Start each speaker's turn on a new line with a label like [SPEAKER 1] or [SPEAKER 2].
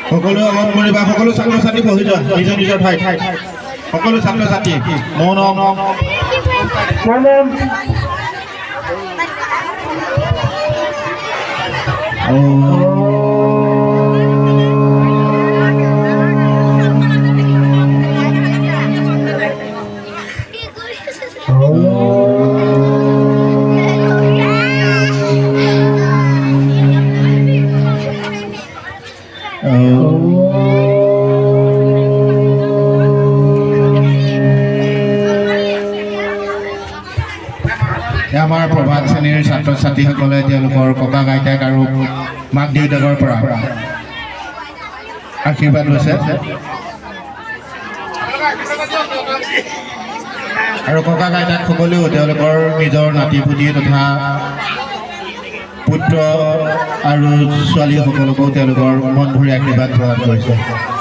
[SPEAKER 1] সকলো অলপ কৰিবা সকলো ছাত্ৰ ছাত্ৰী বহি যোৱা নিজৰ নিজৰ ঠাই সকলো ছাত্ৰ ছাত্ৰী মৌন আমাৰ প্ৰভাত শ্ৰেণীৰ ছাত্ৰ ছাত্ৰীসকলে তেওঁলোকৰ ককা আইতাক আৰু মাক দেউতাকৰ পৰা আশীৰ্বাদ লৈছে আৰু ককা আইতাকসকলেও তেওঁলোকৰ নিজৰ নাতিপুতি তথা পুত্ৰ আৰু ছোৱালীসকলকো তেওঁলোকৰ মন ভৰি আশীৰ্বাদ প্ৰদান কৰিছে।